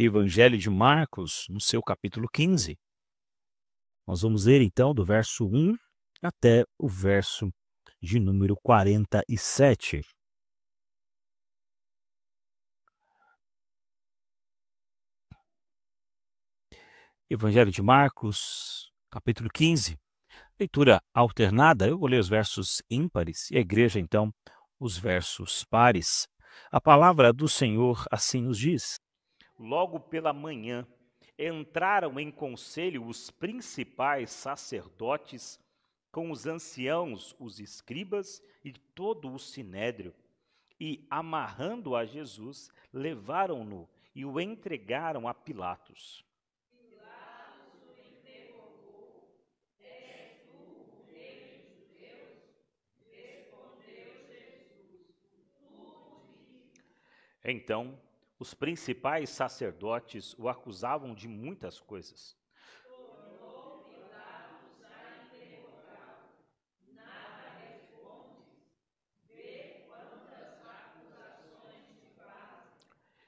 Evangelho de Marcos, no seu capítulo 15. Nós vamos ler então do verso 1 até o verso de número 47. Evangelho de Marcos, capítulo 15. Leitura alternada, eu vou ler os versos ímpares e a igreja então os versos pares. A palavra do Senhor assim nos diz: Logo pela manhã, entraram em conselho os principais sacerdotes com os anciãos, os escribas e todo o sinédrio, e, amarrando a Jesus, levaram-no e o entregaram a Pilatos. Então, os principais sacerdotes o acusavam de muitas coisas.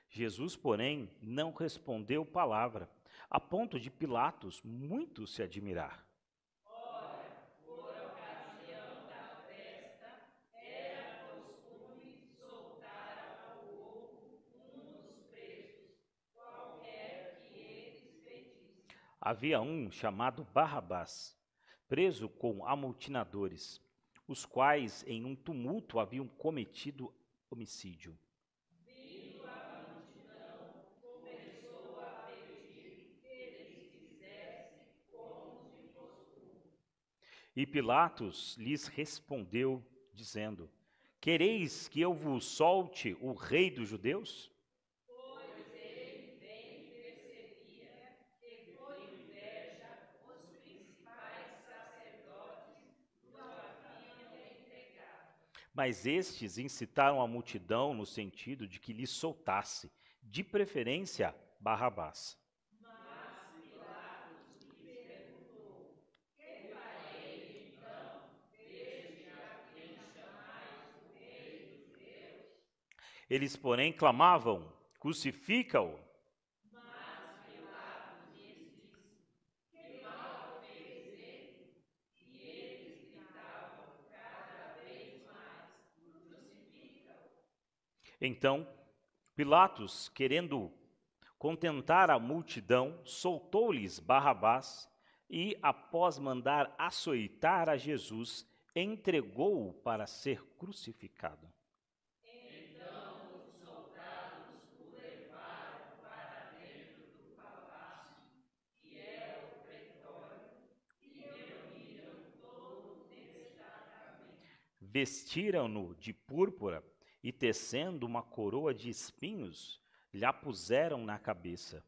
Jesus, porém, não respondeu palavra, a ponto de Pilatos muito se admirar. Havia um chamado Barrabás, preso com amotinadores, os quais em um tumulto haviam cometido homicídio. E Pilatos lhes respondeu, dizendo: Quereis que eu vos solte o rei dos judeus? Mas estes incitaram a multidão no sentido de que lhe soltasse, de preferência, Barrabás. Eles, porém, clamavam: Crucifica-o! Então, Pilatos, querendo contentar a multidão, soltou-lhes Barrabás e, após mandar açoitar a Jesus, entregou-o para ser crucificado. Vestiram-no de púrpura e, tecendo uma coroa de espinhos, lhe a puseram na cabeça.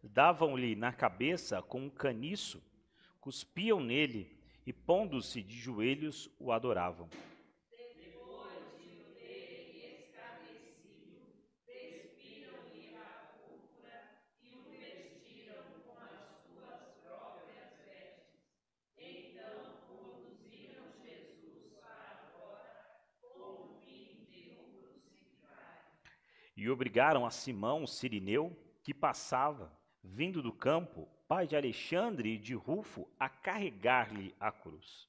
Davam-lhe na cabeça com um caniço, cuspiam nele e, pondo-se de joelhos, o adoravam. E obrigaram a Simão Cirineu, que passava, vindo do campo, pai de Alexandre e de Rufo, a carregar-lhe a cruz.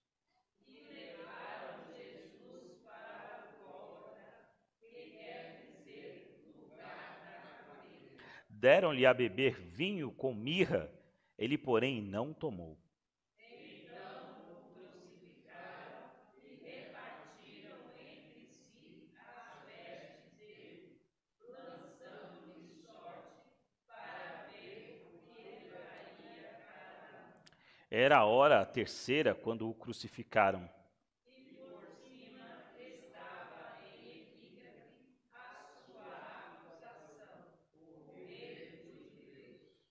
Deram-lhe a beber vinho com mirra, ele, porém, não tomou. Era a hora terceira quando o crucificaram.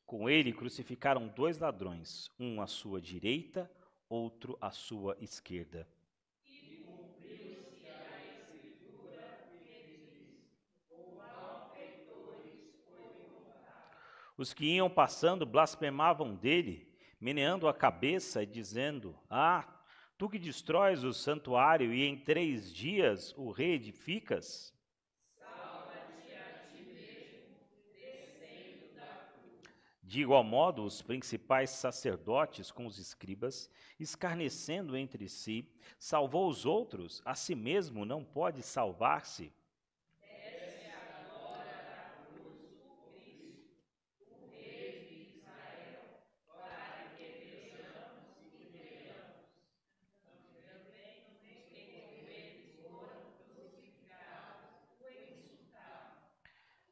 Com ele crucificaram 2 ladrões, um à sua direita, outro à sua esquerda. Os que iam passando blasfemavam dele, meneando a cabeça e dizendo: Tu que destróis o santuário e em 3 dias o reedificas? De igual modo, os principais sacerdotes com os escribas, escarnecendo entre si, salvou os outros, a si mesmo não pode salvar-se.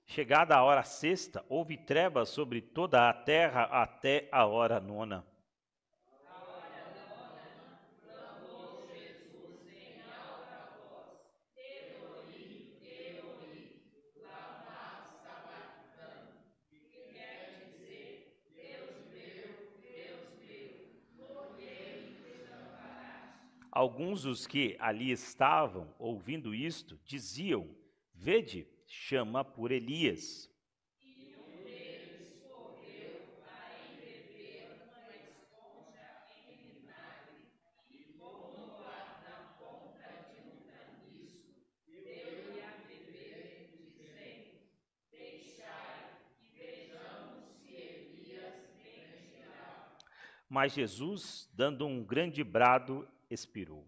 Chegada a hora sexta, houve trevas sobre toda a terra até a hora nona. Alguns dos que ali estavam, ouvindo isto, diziam: Vede, chama por Elias. Mas Jesus, dando um grande brado, expirou.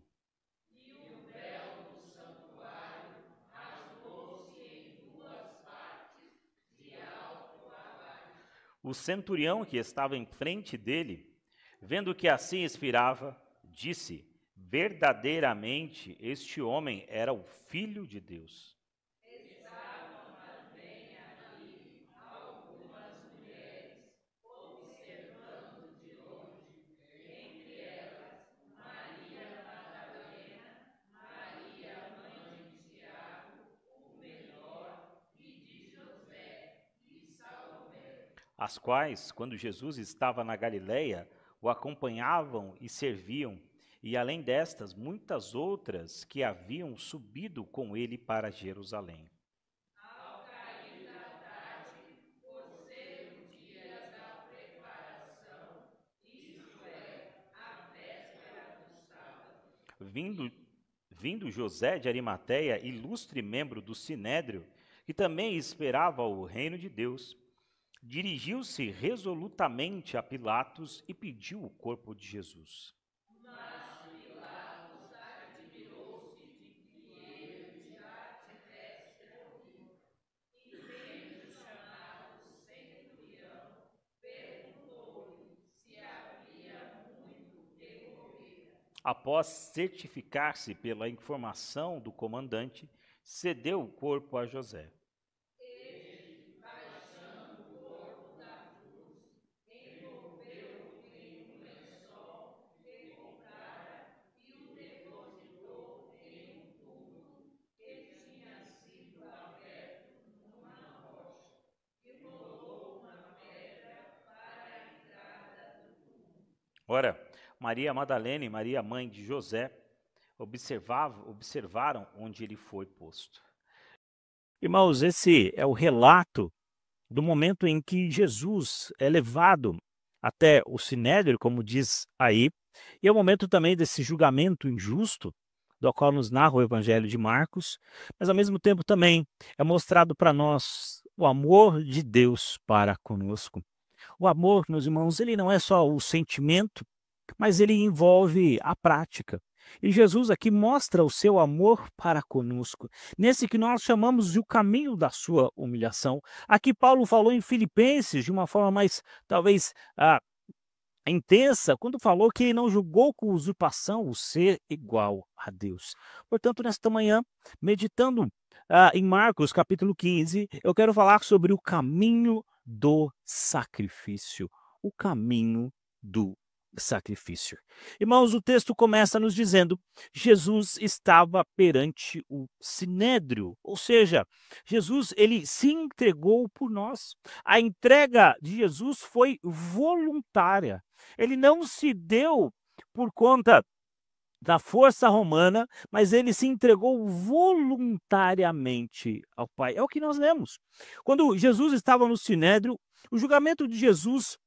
O centurião que estava em frente dele, vendo que assim expirava, disse: Verdadeiramente este homem era o Filho de Deus. As quais, quando Jesus estava na Galileia, o acompanhavam e serviam, e além destas, muitas outras que haviam subido com ele para Jerusalém. Vindo José de Arimateia, ilustre membro do Sinédrio, que também esperava o reino de Deus, dirigiu-se resolutamente a Pilatos e pediu o corpo de Jesus. Após certificar-se pela informação do comandante, cedeu o corpo a José. Ora, Maria Madalena e Maria, mãe de José, observaram onde ele foi posto. Irmãos, esse é o relato do momento em que Jesus é levado até o Sinédrio, como diz aí, e é o momento também desse julgamento injusto, do qual nos narra o Evangelho de Marcos, mas ao mesmo tempo também é mostrado para nós o amor de Deus para conosco. O amor, meus irmãos, ele não é só o sentimento, mas ele envolve a prática. E Jesus aqui mostra o seu amor para conosco, nesse que nós chamamos de o caminho da sua humilhação. Aqui Paulo falou em Filipenses de uma forma mais, talvez, intensa, quando falou que ele não julgou com usurpação o ser igual a Deus. Portanto, nesta manhã, meditando em Marcos capítulo 15, eu quero falar sobre o caminho do sacrifício. O caminho do sacrifício. Irmãos, o texto começa nos dizendo: Jesus estava perante o sinédrio, ou seja, Jesus ele se entregou por nós. A entrega de Jesus foi voluntária. Ele não se deu por conta da força romana, mas ele se entregou voluntariamente ao Pai. É o que nós lemos. Quando Jesus estava no sinédrio, o julgamento de Jesus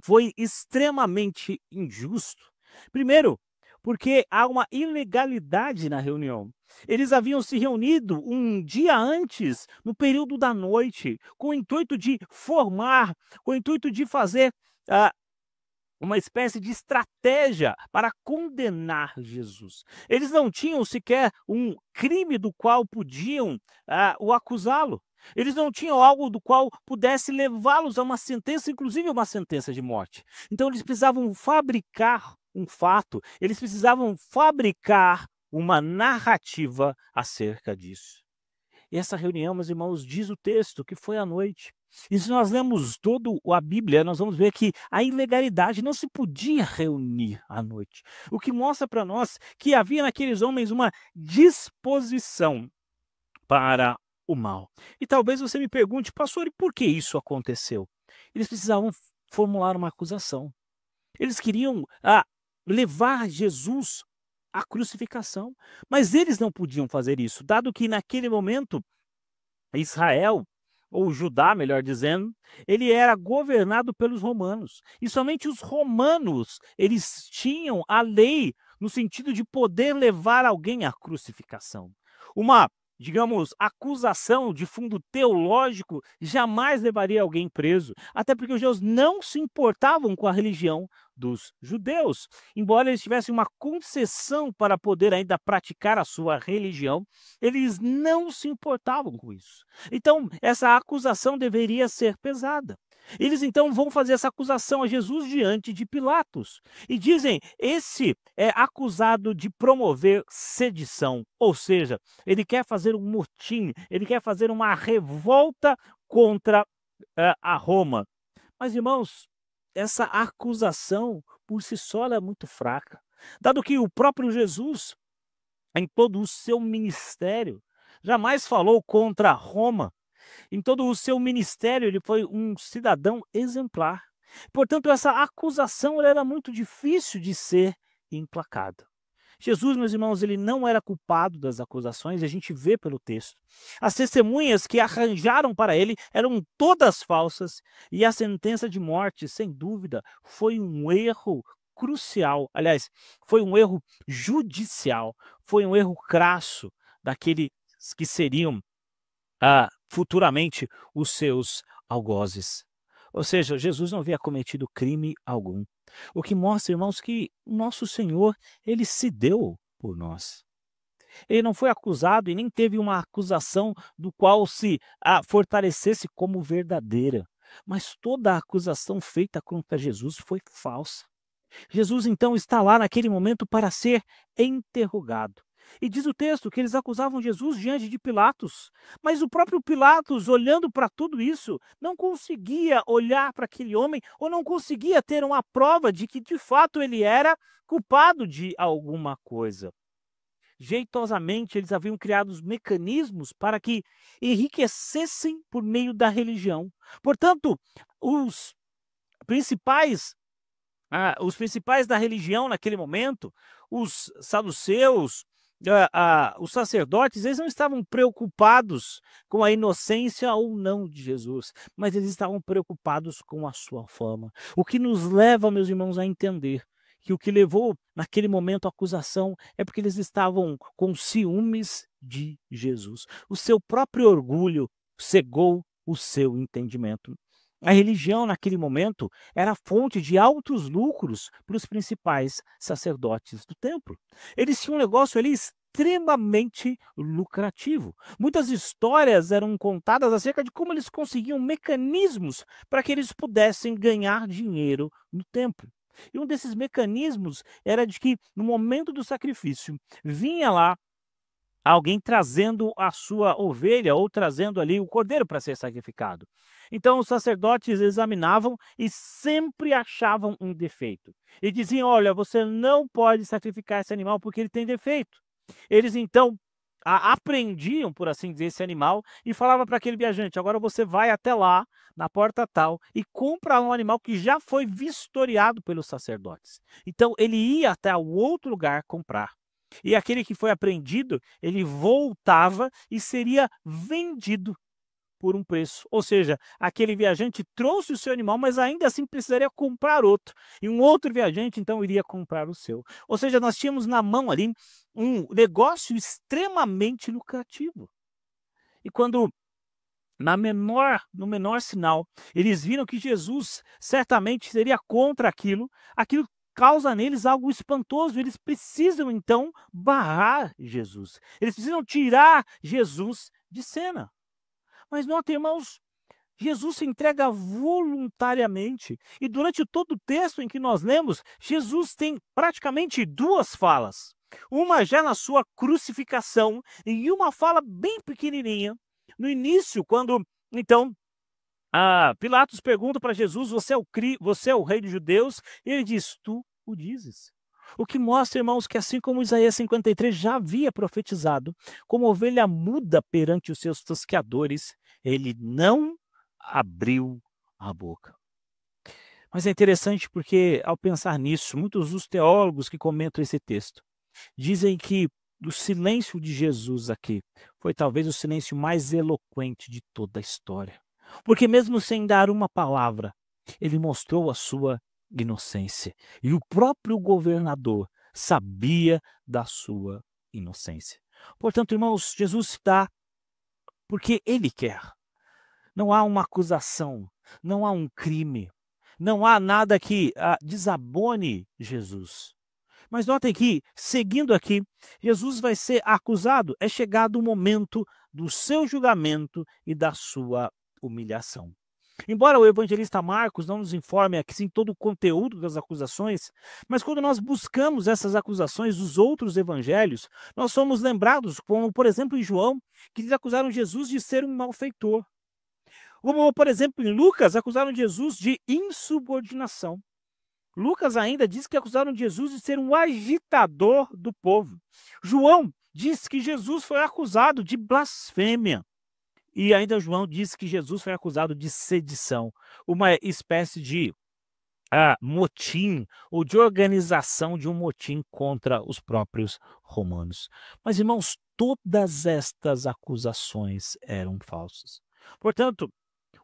foi extremamente injusto. Primeiro, porque há uma ilegalidade na reunião. Eles haviam se reunido um dia antes, no período da noite, com o intuito de formar, com o intuito de fazer ah, uma espécie de estratégia para condenar Jesus. Eles não tinham sequer um crime do qual podiam o acusá-lo. Eles não tinham algo do qual pudesse levá-los a uma sentença, inclusive uma sentença de morte. Então eles precisavam fabricar um fato, eles precisavam fabricar uma narrativa acerca disso. E essa reunião, meus irmãos, diz o texto que foi à noite. E se nós lemos toda a Bíblia, nós vamos ver que a ilegalidade não se podia reunir à noite. O que mostra para nós que havia naqueles homens uma disposição para o mal. E talvez você me pergunte, pastor, e por que isso aconteceu? Eles precisavam formular uma acusação. Eles queriam levar Jesus à crucificação, mas eles não podiam fazer isso, dado que naquele momento Israel, ou Judá, melhor dizendo, ele era governado pelos romanos. E somente os romanos, eles tinham a lei no sentido de poder levar alguém à crucificação. Uma, digamos, acusação de fundo teológico jamais levaria alguém preso, até porque os judeus não se importavam com a religião dos judeus. Embora eles tivessem uma concessão para poder ainda praticar a sua religião, eles não se importavam com isso. Então, essa acusação deveria ser pesada. Eles então vão fazer essa acusação a Jesus diante de Pilatos e dizem: esse é acusado de promover sedição, ou seja, ele quer fazer um motim, ele quer fazer uma revolta contra a Roma. Mas, irmãos, essa acusação por si só é muito fraca, dado que o próprio Jesus, em todo o seu ministério, jamais falou contra Roma. Em todo o seu ministério, ele foi um cidadão exemplar. Portanto, essa acusação era muito difícil de ser emplacada. Jesus, meus irmãos, ele não era culpado das acusações, a gente vê pelo texto. As testemunhas que arranjaram para ele eram todas falsas, e a sentença de morte, sem dúvida, foi um erro crucial. Aliás, foi um erro judicial, foi um erro crasso daqueles que seriam futuramente os seus algozes. Ou seja, Jesus não havia cometido crime algum. O que mostra, irmãos, que nosso Senhor, ele se deu por nós. Ele não foi acusado e nem teve uma acusação do qual se fortalecesse como verdadeira. Mas toda a acusação feita contra Jesus foi falsa. Jesus, então, está lá naquele momento para ser interrogado. E diz o texto que eles acusavam Jesus diante de Pilatos. Mas o próprio Pilatos, olhando para tudo isso, não conseguia olhar para aquele homem ou não conseguia ter uma prova de que, de fato, ele era culpado de alguma coisa. Jeitosamente, eles haviam criado os mecanismos para que enriquecessem por meio da religião. Portanto, os principais da religião naquele momento, os saduceus, os sacerdotes, eles não estavam preocupados com a inocência ou não de Jesus, mas eles estavam preocupados com a sua fama. O que nos leva, meus irmãos, a entender que o que levou naquele momento à acusação é porque eles estavam com ciúmes de Jesus. O seu próprio orgulho cegou o seu entendimento. A religião, naquele momento, era fonte de altos lucros para os principais sacerdotes do templo. Eles tinham um negócio ali extremamente lucrativo. Muitas histórias eram contadas acerca de como eles conseguiam mecanismos para que eles pudessem ganhar dinheiro no templo. E um desses mecanismos era de que, no momento do sacrifício, vinha lá alguém trazendo a sua ovelha ou trazendo ali o cordeiro para ser sacrificado. Então os sacerdotes examinavam e sempre achavam um defeito. E diziam: olha, você não pode sacrificar esse animal porque ele tem defeito. Eles então apreendiam, por assim dizer, esse animal e falavam para aquele viajante: agora você vai até lá, na porta tal, e compra um animal que já foi vistoriado pelos sacerdotes. Então ele ia até o outro lugar comprar. E aquele que foi apreendido, ele voltava e seria vendido por um preço. Ou seja, aquele viajante trouxe o seu animal, mas ainda assim precisaria comprar outro. E um outro viajante, então, iria comprar o seu. Ou seja, nós tínhamos na mão ali um negócio extremamente lucrativo. E quando no menor sinal, eles viram que Jesus certamente seria contra aquilo, aquilo causa neles algo espantoso. Eles precisam então barrar Jesus. Eles precisam tirar Jesus de cena. Mas notem, irmãos, Jesus se entrega voluntariamente. E durante todo o texto em que nós lemos, Jesus tem praticamente duas falas. Uma já na sua crucificação e uma fala bem pequenininha no início, quando então Pilatos pergunta para Jesus: você é o rei dos judeus? E ele diz: tu o dizes. O que mostra, irmãos, que assim como Isaías 53 já havia profetizado, como ovelha muda perante os seus tosqueadores, ele não abriu a boca. Mas é interessante porque, ao pensar nisso, muitos dos teólogos que comentam esse texto dizem que o silêncio de Jesus aqui foi talvez o silêncio mais eloquente de toda a história. Porque mesmo sem dar uma palavra, ele mostrou a sua inocência. E o próprio governador sabia da sua inocência. Portanto, irmãos, Jesus dá porque ele quer. Não há uma acusação, não há um crime, não há nada que desabone Jesus. Mas notem que, seguindo aqui, Jesus vai ser acusado. É chegado o momento do seu julgamento e da sua humilhação. Embora o evangelista Marcos não nos informe aqui sim todo o conteúdo das acusações, mas quando nós buscamos essas acusações dos outros evangelhos, nós somos lembrados, como por exemplo em João, que eles acusaram Jesus de ser um malfeitor. Como por exemplo em Lucas, acusaram Jesus de insubordinação. Lucas ainda diz que acusaram Jesus de ser um agitador do povo. João diz que Jesus foi acusado de blasfêmia. E ainda João diz que Jesus foi acusado de sedição, uma espécie de motim ou de organização de um motim contra os próprios romanos. Mas, irmãos, todas estas acusações eram falsas. Portanto,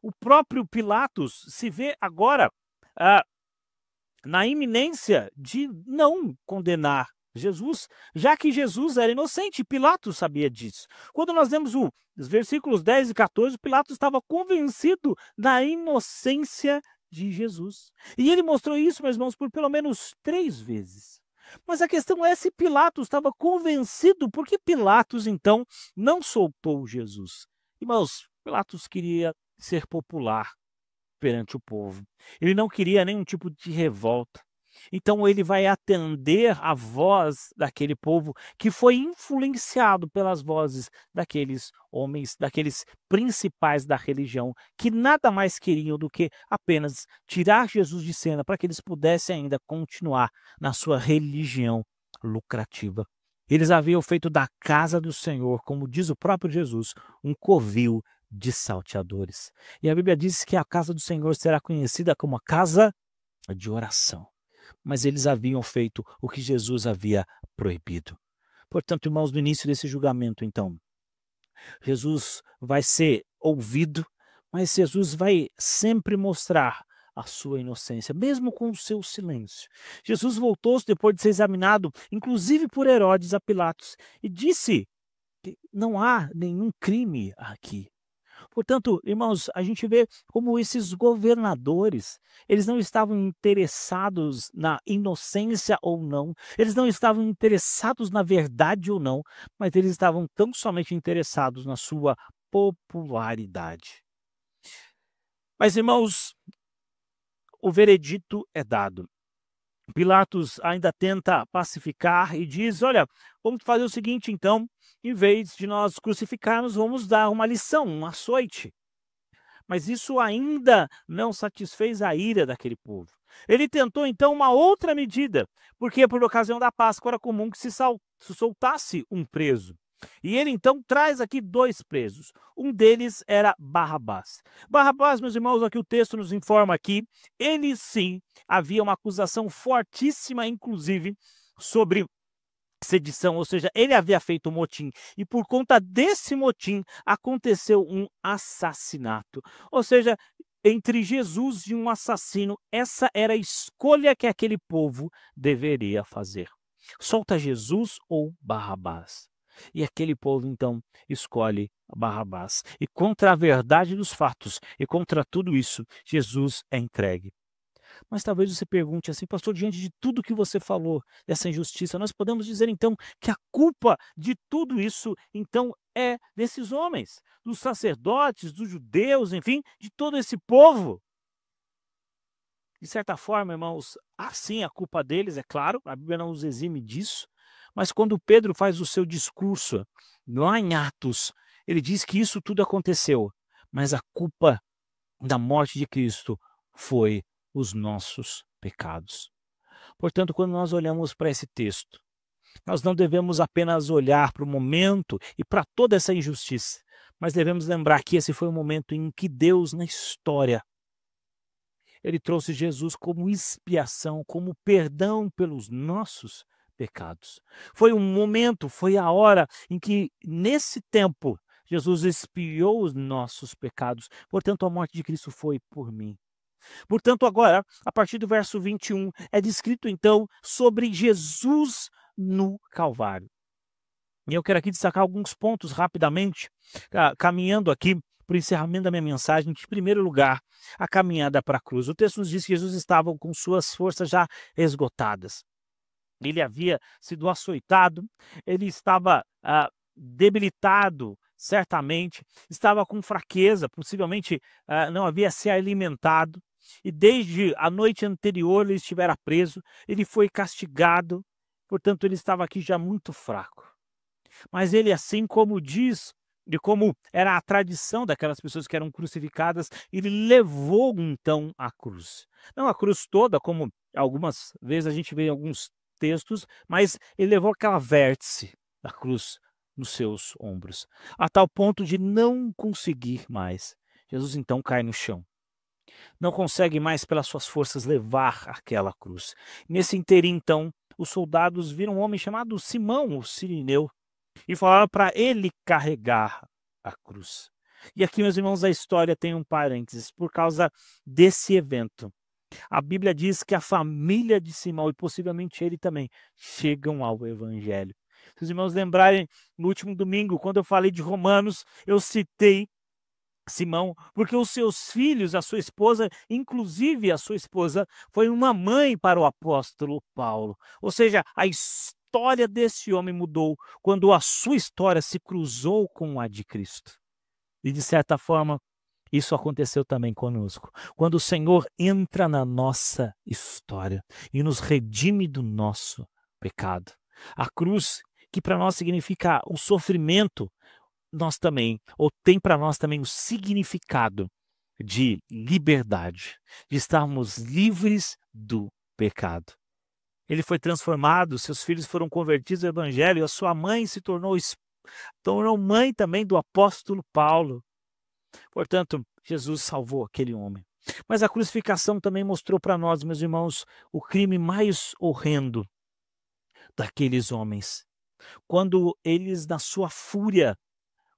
o próprio Pilatos se vê agora na iminência de não condenar Jesus, já que Jesus era inocente. Pilatos sabia disso. Quando nós lemos os versículos 10 e 14, Pilatos estava convencido da inocência de Jesus. E ele mostrou isso, meus irmãos, por pelo menos 3 vezes. Mas a questão é se Pilatos estava convencido, por que Pilatos, então, não soltou Jesus? Irmãos, Pilatos queria ser popular perante o povo. Ele não queria nenhum tipo de revolta. Então ele vai atender a voz daquele povo que foi influenciado pelas vozes daqueles homens, daqueles principais da religião, que nada mais queriam do que apenas tirar Jesus de cena para que eles pudessem ainda continuar na sua religião lucrativa. Eles haviam feito da casa do Senhor, como diz o próprio Jesus, um covil de salteadores. E a Bíblia diz que a casa do Senhor será conhecida como a casa de oração. Mas eles haviam feito o que Jesus havia proibido. Portanto, irmãos, no início desse julgamento, então, Jesus vai ser ouvido, mas Jesus vai sempre mostrar a sua inocência, mesmo com o seu silêncio. Jesus voltou-se depois de ser examinado, inclusive por Herodes, a Pilatos, e disse que não há nenhum crime aqui. Portanto, irmãos, a gente vê como esses governadores, eles não estavam interessados na inocência ou não, eles não estavam interessados na verdade ou não, mas eles estavam tão somente interessados na sua popularidade. Mas, irmãos, o veredito é dado. Pilatos ainda tenta pacificar e diz: olha, vamos fazer o seguinte então, em vez de nós crucificarmos, vamos dar uma lição, um açoite. Mas isso ainda não satisfez a ira daquele povo. Ele tentou então uma outra medida, porque por ocasião da Páscoa era comum que se soltasse um preso. E ele então traz aqui 2 presos. Um deles era Barrabás. Barrabás, meus irmãos, aqui o texto nos informa aqui, ele sim havia uma acusação fortíssima, inclusive, sobre sedição, ou seja, ele havia feito um motim, e por conta desse motim aconteceu um assassinato. Ou seja, entre Jesus e um assassino, essa era a escolha que aquele povo deveria fazer. Solta Jesus ou Barrabás? E aquele povo então escolhe Barrabás. E contra a verdade dos fatos e contra tudo isso, Jesus é entregue. Mas talvez você pergunte assim, pastor, diante de tudo que você falou, dessa injustiça, nós podemos dizer então que a culpa de tudo isso, então, é desses homens, dos sacerdotes, dos judeus, enfim, de todo esse povo. De certa forma, irmãos, assim a culpa deles, é claro, a Bíblia não os exime disso, mas quando Pedro faz o seu discurso lá em Atos, ele diz que isso tudo aconteceu, mas a culpa da morte de Cristo foi os nossos pecados. Portanto, quando nós olhamos para esse texto, nós não devemos apenas olhar para o momento e para toda essa injustiça, mas devemos lembrar que esse foi o momento em que Deus, na história, ele trouxe Jesus como expiação, como perdão pelos nossos pecados. Foi um momento, foi a hora em que, nesse tempo, Jesus expiou os nossos pecados. Portanto, a morte de Cristo foi por mim. Portanto, agora, a partir do verso 21, é descrito então sobre Jesus no Calvário. E eu quero aqui destacar alguns pontos rapidamente, caminhando aqui para o encerramento da minha mensagem. Em primeiro lugar, a caminhada para a cruz. O texto nos diz que Jesus estava com suas forças já esgotadas. Ele havia sido açoitado, ele estava debilitado, certamente, estava com fraqueza, possivelmente não havia se alimentado. E desde a noite anterior ele estivera preso, ele foi castigado, portanto ele estava aqui já muito fraco. Mas ele, assim como diz, de como era a tradição daquelas pessoas que eram crucificadas, ele levou então a cruz. Não a cruz toda, como algumas vezes a gente vê em alguns textos, mas ele levou aquela vértice da cruz nos seus ombros, a tal ponto de não conseguir mais. Jesus então cai no chão. Não consegue mais pelas suas forças levar aquela cruz. Nesse interim, então, os soldados viram um homem chamado Simão, o Cirineu, e falaram para ele carregar a cruz. E aqui, meus irmãos, a história tem um parênteses por causa desse evento. A Bíblia diz que a família de Simão, e possivelmente ele também, chegam ao Evangelho. Se os irmãos lembrarem, no último domingo, quando eu falei de Romanos, eu citei Simão, porque os seus filhos, a sua esposa, inclusive a sua esposa, foi uma mãe para o apóstolo Paulo. Ou seja, a história desse homem mudou quando a sua história se cruzou com a de Cristo. E de certa forma, isso aconteceu também conosco. Quando o Senhor entra na nossa história e nos redime do nosso pecado. A cruz, que para nós significa o sofrimento, nós também, ou tem para nós também o significado de liberdade, de estarmos livres do pecado. Ele foi transformado, seus filhos foram convertidos ao Evangelho, e a sua mãe se tornou mãe também do apóstolo Paulo. Portanto, Jesus salvou aquele homem. Mas a crucificação também mostrou para nós, meus irmãos, o crime mais horrendo daqueles homens. Quando eles, na sua fúria,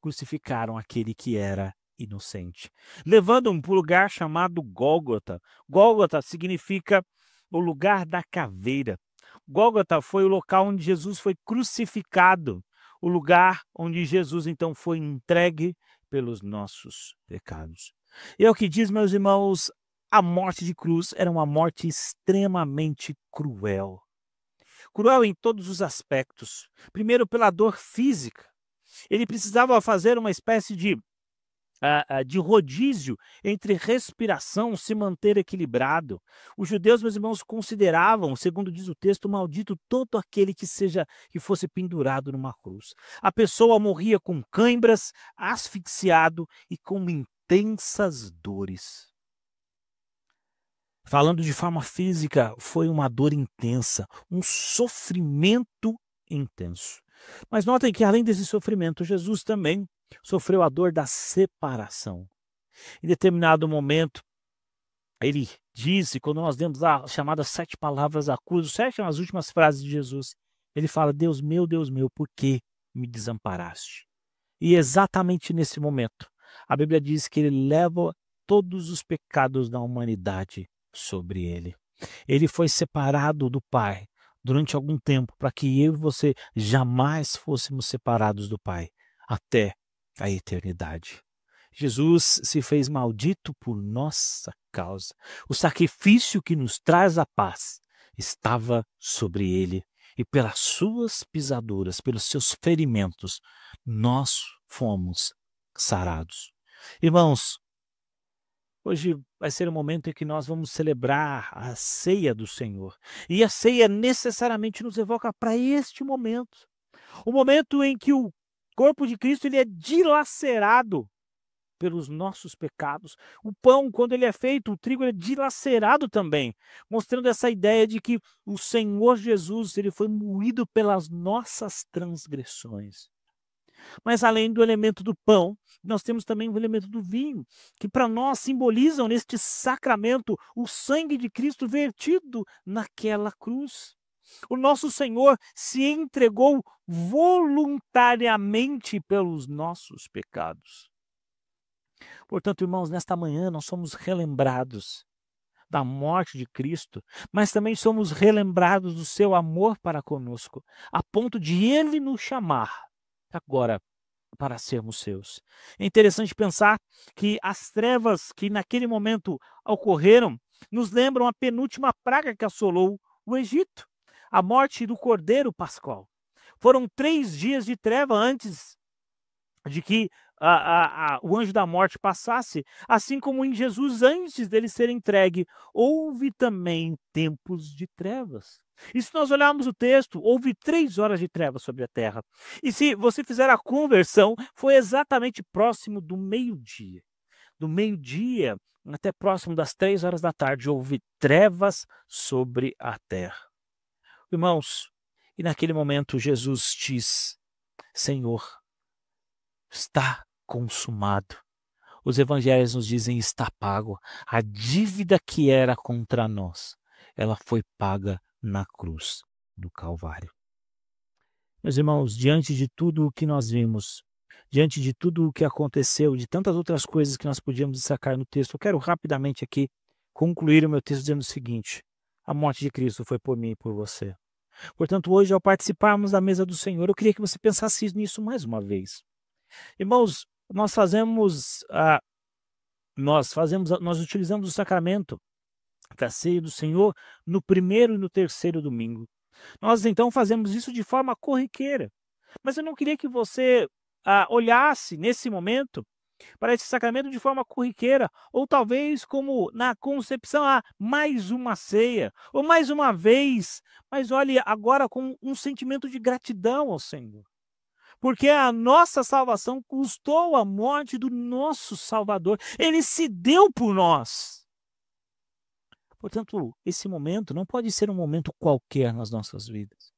crucificaram aquele que era inocente, levando-o para um lugar chamado Gólgota. Gólgota significa o lugar da caveira. Gólgota foi o local onde Jesus foi crucificado, o lugar onde Jesus então foi entregue pelos nossos pecados. E é o que diz, meus irmãos, a morte de cruz era uma morte extremamente cruel. Cruel em todos os aspectos. Primeiro, pela dor física. Ele precisava fazer uma espécie de rodízio entre respiração, se manter equilibrado. Os judeus, meus irmãos, consideravam, segundo diz o texto, maldito todo aquele que fosse pendurado numa cruz. A pessoa morria com cãibras, asfixiado e com intensas dores. Falando de forma física, foi uma dor intensa, um sofrimento intenso. Mas notem que, além desse sofrimento, Jesus também sofreu a dor da separação. Em determinado momento, ele disse, quando nós demos as chamadas 7 palavras à cruz, 7 são as últimas frases de Jesus, Ele fala: Deus meu, por que me desamparaste? E exatamente nesse momento, a Bíblia diz que ele leva todos os pecados da humanidade sobre ele. Ele foi separado do Pai durante algum tempo para que eu e você jamais fôssemos separados do Pai até a eternidade. Jesus se fez maldito por nossa causa. O sacrifício que nos traz a paz estava sobre ele, e pelas suas pisaduras, pelos seus ferimentos, nós fomos sarados. Irmãos, hoje vai ser o momento em que nós vamos celebrar a ceia do Senhor. E a ceia necessariamente nos evoca para este momento. O momento em que o corpo de Cristo ele é dilacerado pelos nossos pecados. O pão, quando ele é feito, o trigo é dilacerado também, mostrando essa ideia de que o Senhor Jesus ele foi moído pelas nossas transgressões. Mas além do elemento do pão, nós temos também o elemento do vinho, que para nós simbolizam neste sacramento o sangue de Cristo vertido naquela cruz. O nosso Senhor se entregou voluntariamente pelos nossos pecados. Portanto, irmãos, nesta manhã nós somos relembrados da morte de Cristo, mas também somos relembrados do seu amor para conosco, a ponto de ele nos chamar agora para sermos seus. É interessante pensar que as trevas que naquele momento ocorreram nos lembram a penúltima praga que assolou o Egito, a morte do Cordeiro Pascual. Foram 3 dias de treva antes de que o anjo da morte passasse, assim como em Jesus, antes dele ser entregue, houve também tempos de trevas. E se nós olharmos o texto, houve 3 horas de trevas sobre a terra. E se você fizer a conversão, foi exatamente próximo do meio-dia. Do meio-dia até próximo das 3 horas da tarde, houve trevas sobre a terra. Irmãos, e naquele momento Jesus diz: Senhor, está consumado. Os evangelhos nos dizem: está pago. A dívida que era contra nós, ela foi paga na cruz do Calvário. Meus irmãos, diante de tudo o que nós vimos, diante de tudo o que aconteceu, de tantas outras coisas que nós podíamos destacar no texto, eu quero rapidamente aqui concluir o meu texto dizendo o seguinte: a morte de Cristo foi por mim e por você. Portanto, hoje, ao participarmos da mesa do Senhor, eu queria que você pensasse nisso mais uma vez. Irmãos, nós utilizamos o sacramento da ceia do Senhor no primeiro e no terceiro domingo. Nós então fazemos isso de forma corriqueira. Mas eu não queria que você olhasse nesse momento para esse sacramento de forma corriqueira, ou talvez como na concepção, mais uma ceia, ou mais uma vez, mas olhe agora com um sentimento de gratidão ao Senhor. Porque a nossa salvação custou a morte do nosso Salvador. Ele se deu por nós. Portanto, esse momento não pode ser um momento qualquer nas nossas vidas,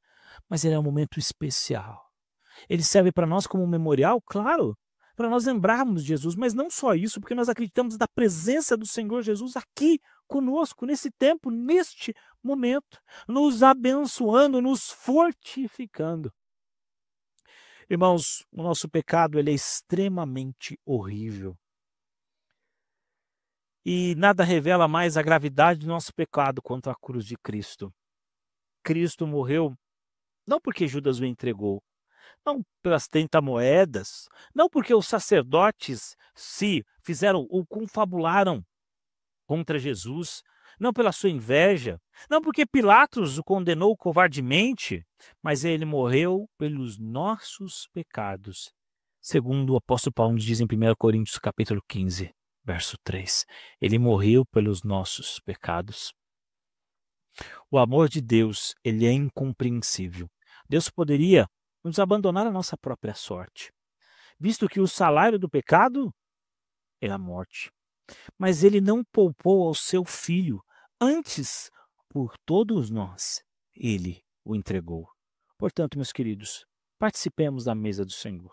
mas ele é um momento especial. Ele serve para nós como um memorial, claro, para nós lembrarmos de Jesus, mas não só isso, porque nós acreditamos na presença do Senhor Jesus aqui conosco, nesse tempo, neste momento, nos abençoando, nos fortificando. Irmãos, o nosso pecado ele é extremamente horrível. E nada revela mais a gravidade do nosso pecado quanto a cruz de Cristo. Cristo morreu não porque Judas o entregou, não pelas 30 moedas, não porque os sacerdotes se fizeram ou confabularam contra Jesus, não pela sua inveja, não porque Pilatos o condenou covardemente, mas ele morreu pelos nossos pecados, segundo o apóstolo Paulo nos diz em 1 Coríntios capítulo 15, verso 3. Ele morreu pelos nossos pecados. O amor de Deus, ele é incompreensível. Deus poderia nos abandonar à nossa própria sorte, visto que o salário do pecado é a morte. Mas ele não poupou ao seu filho, antes, por todos nós, ele o entregou. Portanto, meus queridos, participemos da mesa do Senhor.